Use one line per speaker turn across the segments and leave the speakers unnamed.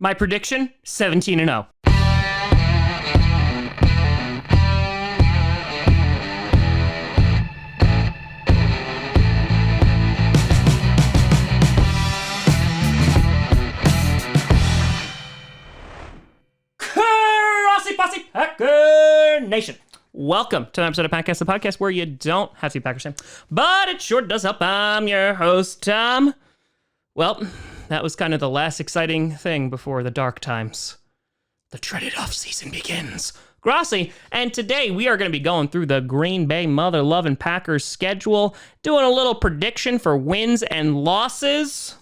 My prediction, 17-0. Grossi Posse Packer Nation. Welcome to an episode of Packcast, the podcast where you don't have to be Packers fan, but it sure does help. I'm your host, Tom. Well, that was kind of the last exciting thing before the dark times. The dreaded offseason begins. Grossi, and today we are going to be going through the Green Bay mother-loving Packers schedule, doing a little prediction for wins and losses.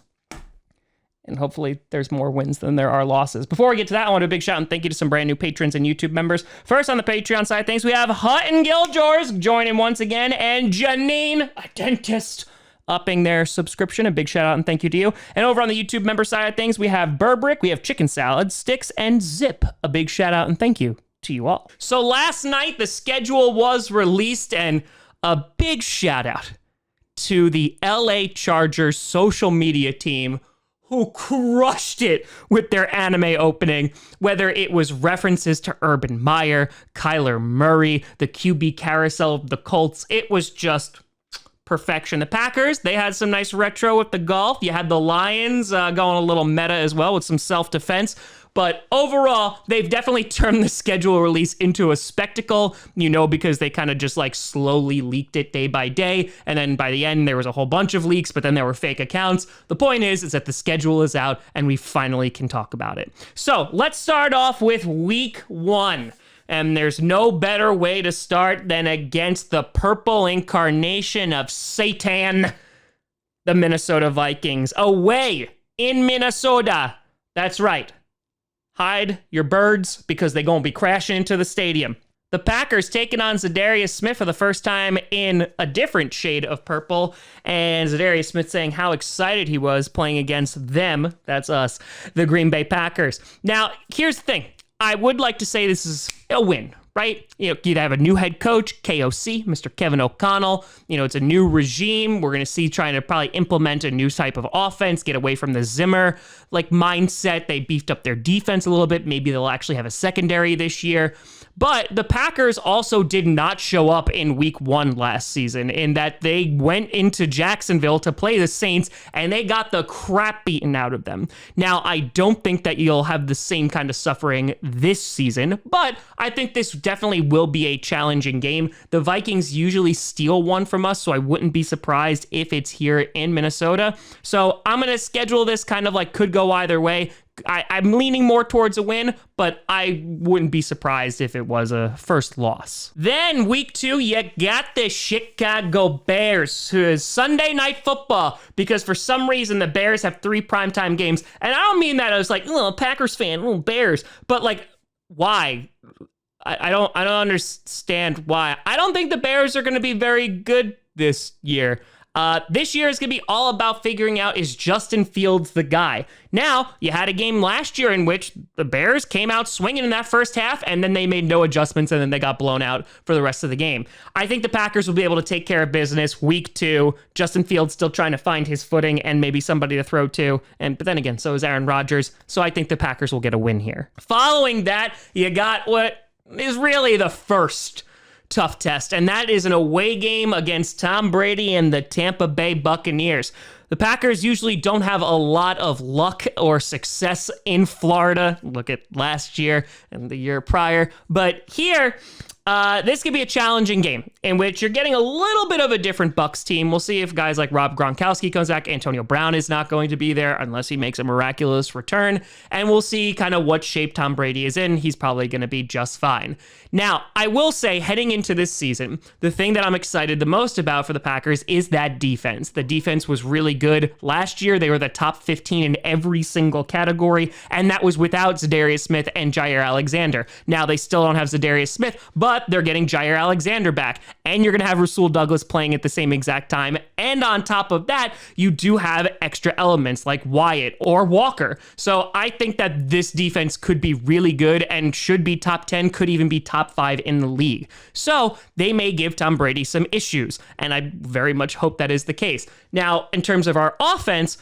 And hopefully there's more wins than there are losses. Before we get to that, I want to do a big shout out and thank you to some brand new patrons and YouTube members. First on the Patreon side, thanks. We have Hutton Giljors joining once again, and Janine, a dentist, upping their subscription. A big shout out and thank you to you. And over on the YouTube member side of things, we have Burbrick, we have Chicken Salad, Sticks, and Zip. A big shout out and thank you to you all. So last night, the schedule was released, and a big shout out to the LA Chargers social media team who crushed it with their anime opening, whether it was references to Urban Meyer, Kyler Murray, the QB carousel of the Colts. It was just perfection. The Packers, they had some nice retro with the golf. You had the Lions going a little meta as well with some self-defense. But overall, they've definitely turned the schedule release into a spectacle, because they kind of just like slowly leaked it day by day. And then by the end, there was a whole bunch of leaks, but then there were fake accounts. The point is that the schedule is out and we finally can talk about it. So let's start off with week 1. And there's no better way to start than against the purple incarnation of Satan, the Minnesota Vikings, away in Minnesota. That's right. Hide your birds because they're going to be crashing into the stadium. The Packers taking on Zadarius Smith for the first time in a different shade of purple, and Zadarius Smith saying how excited he was playing against them, that's us, the Green Bay Packers. Now, here's the thing. I would like to say this is a win, right? You'd have a new head coach, KOC, Mr. Kevin O'Connell. It's a new regime. We're going to see trying to probably implement a new type of offense, get away from the Zimmer mindset. They beefed up their defense a little bit. Maybe they'll actually have a secondary this year. But the Packers also did not show up in week 1 last season, in that they went into Jacksonville to play the Saints and they got the crap beaten out of them. Now, I don't think that you'll have the same kind of suffering this season, but I think this definitely will be a challenging game. The Vikings usually steal one from us, so I wouldn't be surprised if it's here in Minnesota. So I'm going to schedule this kind of like could go either way. I'm leaning more towards a win, but I wouldn't be surprised if it was a first loss. Then week 2, you got the Chicago Bears, who is Sunday Night Football, because for some reason the Bears have 3 primetime games. And I don't mean that I was like, Packers fan, Bears, but like, why? I don't understand why. I don't think the Bears are going to be very good this year. This year is going to be all about figuring out, is Justin Fields the guy? Now, you had a game last year in which the Bears came out swinging in that first half, and then they made no adjustments, and then they got blown out for the rest of the game. I think the Packers will be able to take care of business week 2. Justin Fields still trying to find his footing and maybe somebody to throw to. But then again, so is Aaron Rodgers. So I think the Packers will get a win here. Following that, you got what is really the first tough test, and that is an away game against Tom Brady and the Tampa Bay Buccaneers. The Packers usually don't have a lot of luck or success in Florida. Look at last year and the year prior. But here, this could be a challenging game in which you're getting a little bit of a different Bucs team. We'll see if guys like Rob Gronkowski comes back. Antonio Brown is not going to be there unless he makes a miraculous return. And we'll see kind of what shape Tom Brady is in. He's probably going to be just fine. Now, I will say, heading into this season, the thing that I'm excited the most about for the Packers is that defense. The defense was really good last year. They were the top 15 in every single category, and that was without Zadarius Smith and Jair Alexander. Now, they still don't have Zadarius Smith, but they're getting Jair Alexander back, and you're going to have Rasul Douglas playing at the same exact time. And on top of that, you do have extra elements like Wyatt or Walker. So I think that this defense could be really good and should be top 10, could even be top 5 in the league. So they may give Tom Brady some issues, and I very much hope that is the case. Now, in terms of our offense,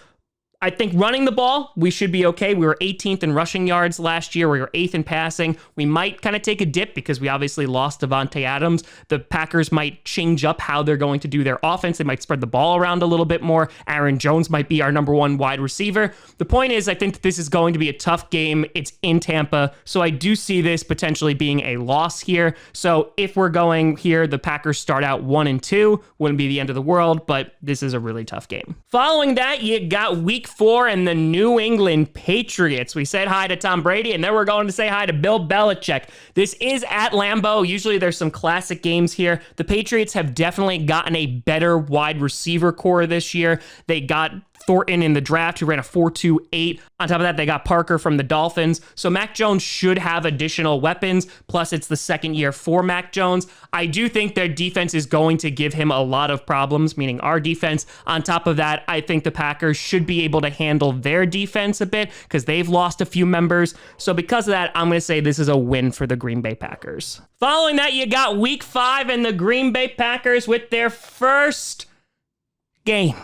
I think running the ball, we should be okay. We were 18th in rushing yards last year. We were 8th in passing. We might kind of take a dip because we obviously lost Devontae Adams. The Packers might change up how they're going to do their offense. They might spread the ball around a little bit more. Aaron Jones might be our number one wide receiver. The point is, I think that this is going to be a tough game. It's in Tampa, so I do see this potentially being a loss here. So if we're going here, the Packers start out 1-2. Wouldn't be the end of the world, but this is a really tough game. Following that, you got week 4 and the New England Patriots. We said hi to Tom Brady, and then we're going to say hi to Bill Belichick. This is at Lambeau. Usually there's some classic games here. The Patriots have definitely gotten a better wide receiver core this year. They got Thornton in the draft, who ran a 4.28. On top of that, they got Parker from the Dolphins. So Mac Jones should have additional weapons. Plus, it's the second year for Mac Jones. I do think their defense is going to give him a lot of problems, meaning our defense. On top of that, I think the Packers should be able to handle their defense a bit because they've lost a few members. So because of that, I'm going to say this is a win for the Green Bay Packers. Following that, you got week 5 and the Green Bay Packers with their first game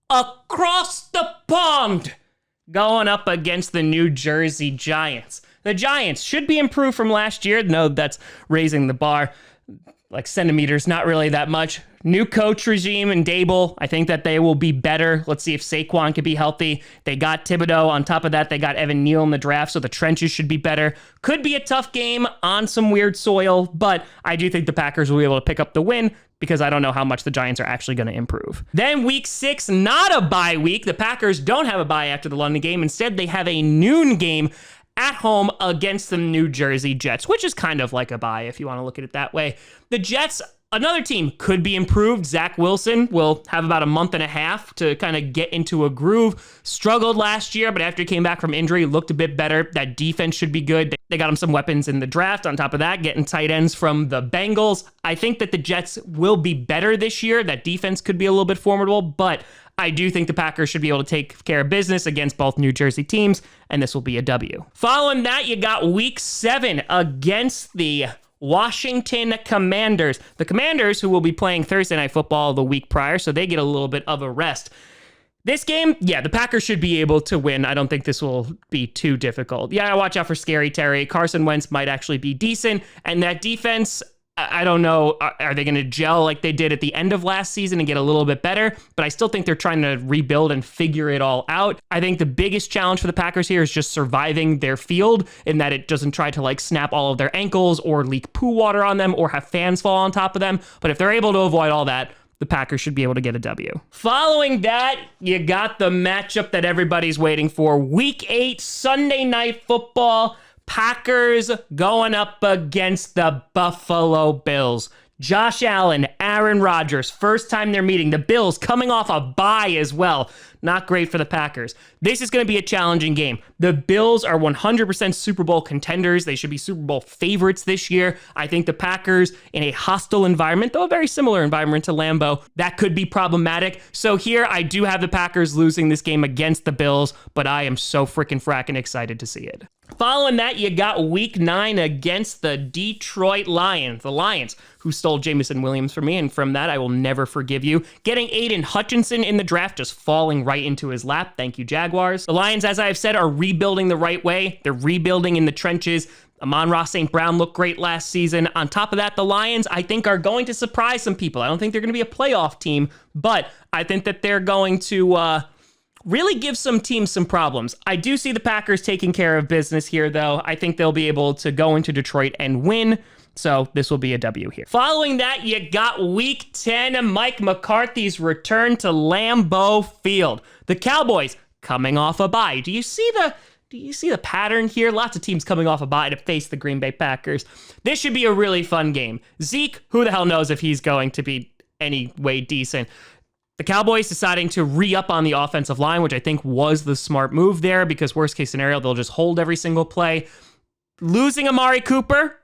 across the pond going up against the New Jersey Giants. The Giants should be improved from last year. No, that's raising the bar like centimeters, not really that much. New coach regime and Dable, I think that they will be better. Let's see if Saquon can be healthy. They got Thibodeau. On top of that, they got Evan Neal in the draft, so the trenches should be better. Could be a tough game on some weird soil, but I do think the Packers will be able to pick up the win because I don't know how much the Giants are actually going to improve. Then week 6, not a bye week. The Packers don't have a bye after the London game. Instead, they have a noon game at home against the New Jersey Jets, which is kind of like a bye if you want to look at it that way. The Jets, another team, could be improved. Zach Wilson will have about a month and a half to kind of get into a groove. Struggled last year, but after he came back from injury, looked a bit better. That defense should be good. They got him some weapons in the draft. On top of that, getting tight ends from the Bengals. I think that the Jets will be better this year. That defense could be a little bit formidable, but I do think the Packers should be able to take care of business against both New Jersey teams, and this will be a W. Following that, you got week 7 against the Washington Commanders. The Commanders, who will be playing Thursday Night Football the week prior, so they get a little bit of a rest. This game, yeah, the Packers should be able to win. I don't think this will be too difficult. Yeah, watch out for Scary Terry. Carson Wentz might actually be decent, and that defense, I don't know, are they going to gel like they did at the end of last season and get a little bit better? But I still think they're trying to rebuild and figure it all out. I think the biggest challenge for the Packers here is just surviving their field in that it doesn't try to like snap all of their ankles or leak poo water on them or have fans fall on top of them. But if they're able to avoid all that, the Packers should be able to get a W. Following that, you got the matchup that everybody's waiting for. Week 8, Sunday Night Football. Packers going up against the Buffalo Bills. Josh Allen, Aaron Rodgers, first time they're meeting. The Bills coming off a bye as well. Not great for the Packers. This is going to be a challenging game. The Bills are 100% Super Bowl contenders. They should be Super Bowl favorites this year. I think the Packers in a hostile environment, though a very similar environment to Lambeau, that could be problematic. So here I do have the Packers losing this game against the Bills, but I am so freaking fracking excited to see it. Following that, you got week 9 against the Detroit Lions. The Lions, who stole Jamison Williams from me, and from that, I will never forgive you. Getting Aiden Hutchinson in the draft, just falling right into his lap. Thank you, Jaguars. The Lions, as I've said, are rebuilding the right way. They're rebuilding in the trenches. Amon-Ra St. Brown looked great last season. On top of that, the Lions, I think, are going to surprise some people. I don't think they're going to be a playoff team, but I think that they're going to really give some teams some problems. I do see the Packers taking care of business here, though. I think they'll be able to go into Detroit and win. So this will be a W here. Following that, you got week 10, Mike McCarthy's return to Lambeau Field. The Cowboys coming off a bye. Do you see the pattern here? Lots of teams coming off a bye to face the Green Bay Packers. This should be a really fun game. Zeke, who the hell knows if he's going to be any way decent. The Cowboys deciding to re-up on the offensive line, which I think was the smart move there because worst case scenario, they'll just hold every single play. Losing Amari Cooper,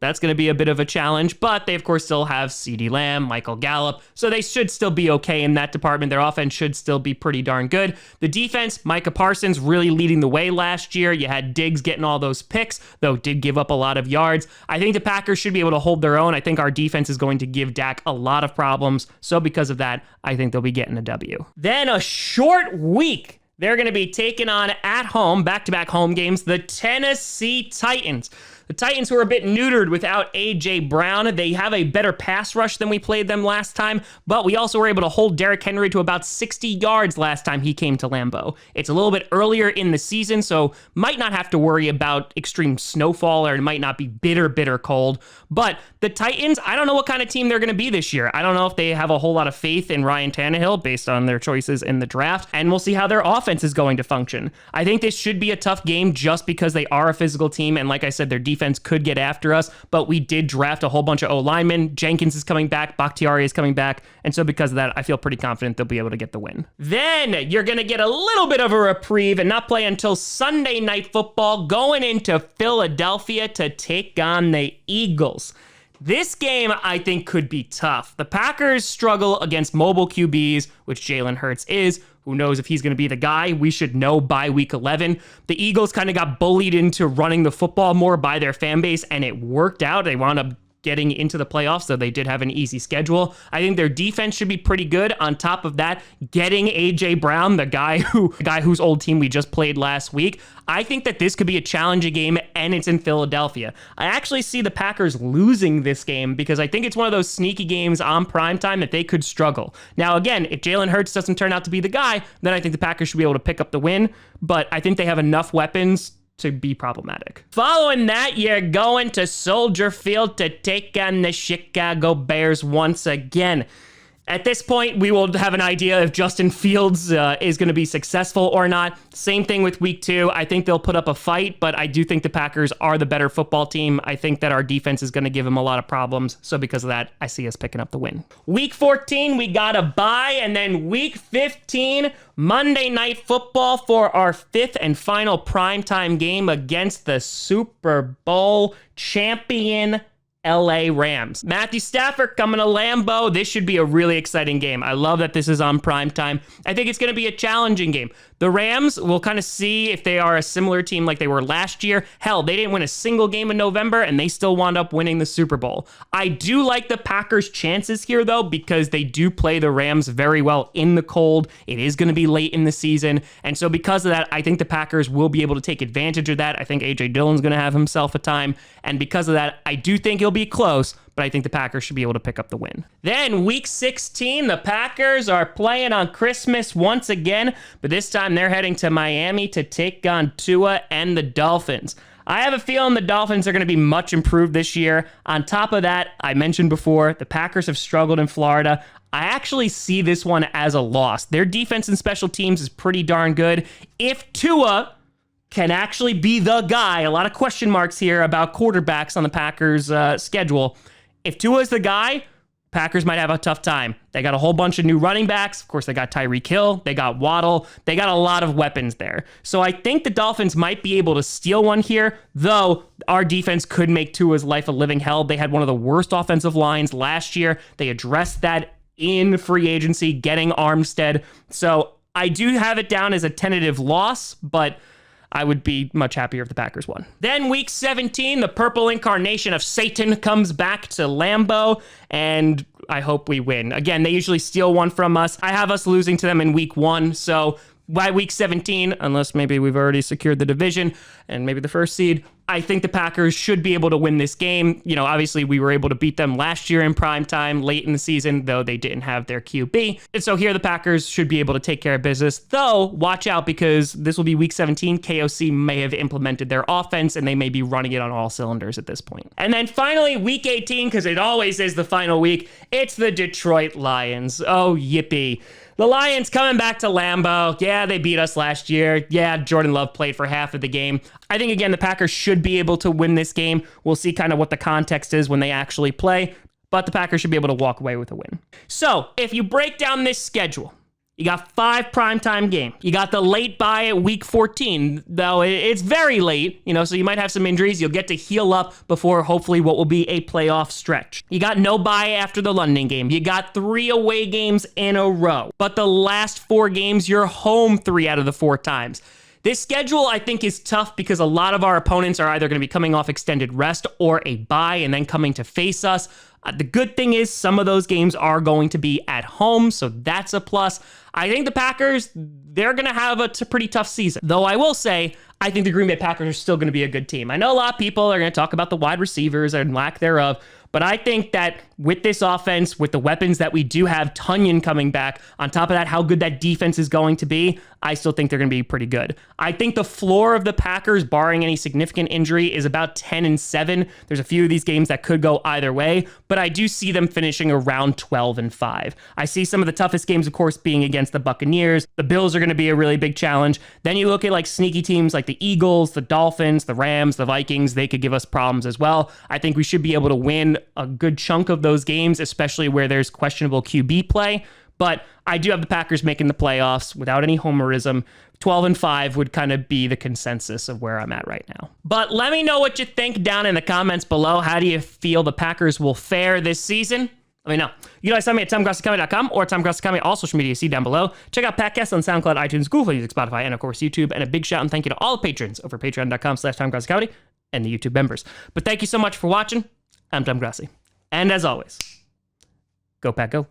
that's going to be a bit of a challenge, but they, of course, still have CeeDee Lamb, Michael Gallup, so they should still be okay in that department. Their offense should still be pretty darn good. The defense, Micah Parsons really leading the way last year. You had Diggs getting all those picks, though did give up a lot of yards. I think the Packers should be able to hold their own. I think our defense is going to give Dak a lot of problems, so because of that, I think they'll be getting a W. Then a short week. They're going to be taking on at home, back-to-back home games, the Tennessee Titans. The Titans were a bit neutered without A.J. Brown. They have a better pass rush than we played them last time, but we also were able to hold Derrick Henry to about 60 yards last time he came to Lambeau. It's a little bit earlier in the season, so might not have to worry about extreme snowfall, or it might not be bitter cold. But the Titans, I don't know what kind of team they're going to be this year. I don't know if they have a whole lot of faith in Ryan Tannehill based on their choices in the draft, and we'll see how their offense is going to function. I think this should be a tough game just because they are a physical team, and like I said, their defense could get after us, but we did draft a whole bunch of O-linemen. Jenkins is coming back, Bakhtiari is coming back, and so because of that, I feel pretty confident they'll be able to get the win. Then you're going to get a little bit of a reprieve and not play until Sunday Night Football, going into Philadelphia to take on the Eagles. This game, I think, could be tough. The Packers struggle against mobile QBs, which Jalen Hurts is. Who knows if he's going to be the guy? We should know by week 11. The Eagles kind of got bullied into running the football more by their fan base, and it worked out. They wound up getting into the playoffs, so they did have an easy schedule. I think their defense should be pretty good. On top of that, getting A.J. Brown, the guy whose old team we just played last week, I think that this could be a challenging game, and it's in Philadelphia. I actually see the Packers losing this game because I think it's one of those sneaky games on primetime that they could struggle. Now, again, if Jalen Hurts doesn't turn out to be the guy, then I think the Packers should be able to pick up the win, but I think they have enough weapons to be problematic. Following that, you're going to Soldier Field to take on the Chicago Bears once again. At this point, we will have an idea if Justin Fields is going to be successful or not. Same thing with week 2. I think they'll put up a fight, but I do think the Packers are the better football team. I think that our defense is going to give them a lot of problems. So because of that, I see us picking up the win. Week 14, we got a bye, and then week 15, Monday Night Football for our 5th and final primetime game against the Super Bowl champion LA Rams. Matthew Stafford coming to Lambeau. This should be a really exciting game. I love that this is on primetime. I think it's going to be a challenging game. The Rams, we'll kind of see if they are a similar team like they were last year. Hell, they didn't win a single game in November, and they still wound up winning the Super Bowl. I do like the Packers' chances here, though, because they do play the Rams very well in the cold. It is going to be late in the season, and so because of that, I think the Packers will be able to take advantage of that. I think A.J. Dillon's going to have himself a time, and because of that, I do think it'll be close, but I think the Packers should be able to pick up the win. Then week 16, the Packers are playing on Christmas once again, but this time they're heading to Miami to take on Tua and the Dolphins. I have a feeling the Dolphins are going to be much improved this year. On top of that, I mentioned before, the Packers have struggled in Florida. I actually see this one as a loss. Their defense and special teams is pretty darn good. If Tua can actually be the guy, a lot of question marks here about quarterbacks on the Packers' schedule. If Tua is the guy, Packers might have a tough time. They got a whole bunch of new running backs. Of course, they got Tyreek Hill. They got Waddle. They got a lot of weapons there. So I think the Dolphins might be able to steal one here, though our defense could make Tua's life a living hell. They had one of the worst offensive lines last year. They addressed that in free agency, getting Armstead. So I do have it down as a tentative loss, but I would be much happier if the Packers won. Then week 17, the purple incarnation of Satan comes back to Lambeau, and I hope we win. Again, they usually steal one from us. I have us losing to them in week 1, so by week 17, unless maybe we've already secured the division and maybe the first seed, I think the Packers should be able to win this game. You know, obviously we were able to beat them last year in prime time, late in the season, though they didn't have their QB. And so here the Packers should be able to take care of business, though watch out because this will be week 17. KOC may have implemented their offense and they may be running it on all cylinders at this point. And then finally, week 18, because it always is the final week, it's the Detroit Lions. Oh, yippee. The Lions coming back to Lambeau. Yeah, they beat us last year. Yeah, Jordan Love played for half of the game. I think, again, the Packers should be able to win this game. We'll see kind of what the context is when they actually play, but the Packers should be able to walk away with a win. So, if you break down this schedule, you got 5 primetime games. You got the late bye at week 14, though it's very late, so you might have some injuries. You'll get to heal up before hopefully what will be a playoff stretch. You got no bye after the London game. You got 3 away games in a row. But the last 4 games, you're home 3 out of the 4 times. This schedule, I think, is tough because a lot of our opponents are either going to be coming off extended rest or a bye and then coming to face us. The good thing is some of those games are going to be at home, so that's a plus. I think the Packers, they're going to have a pretty tough season. Though I will say, I think the Green Bay Packers are still going to be a good team. I know a lot of people are going to talk about the wide receivers and lack thereof, but I think that with this offense, with the weapons that we do have, Tunyon coming back, on top of that, how good that defense is going to be, I still think they're going to be pretty good. I think the floor of the Packers, barring any significant injury, is about 10-7. There's a few of these games that could go either way, but I do see them finishing around 12-5. I see some of the toughest games, of course, being against the Buccaneers. The Bills are going to be a really big challenge. Then you look at like sneaky teams like the Eagles, the Dolphins, the Rams, the Vikings. They could give us problems as well. I think we should be able to win a good chunk of those games, especially where there's questionable QB play. But I do have the Packers making the playoffs without any homerism. 12-5 would kind of be the consensus of where I'm at right now. But let me know what you think down in the comments below. How do you feel the Packers will fare this season? Let me know. You can always find me at TomGrossiComedy.com or TomGrossiComedy, all social media you see down below. Check out Podcast on SoundCloud, iTunes, Google Play Music, Spotify, and of course YouTube. And a big shout and thank you to all the patrons over patreon.com/TomGrossiComedy and the YouTube members. But thank you so much for watching. I'm Tom Grossi. And as always, go Pack Go.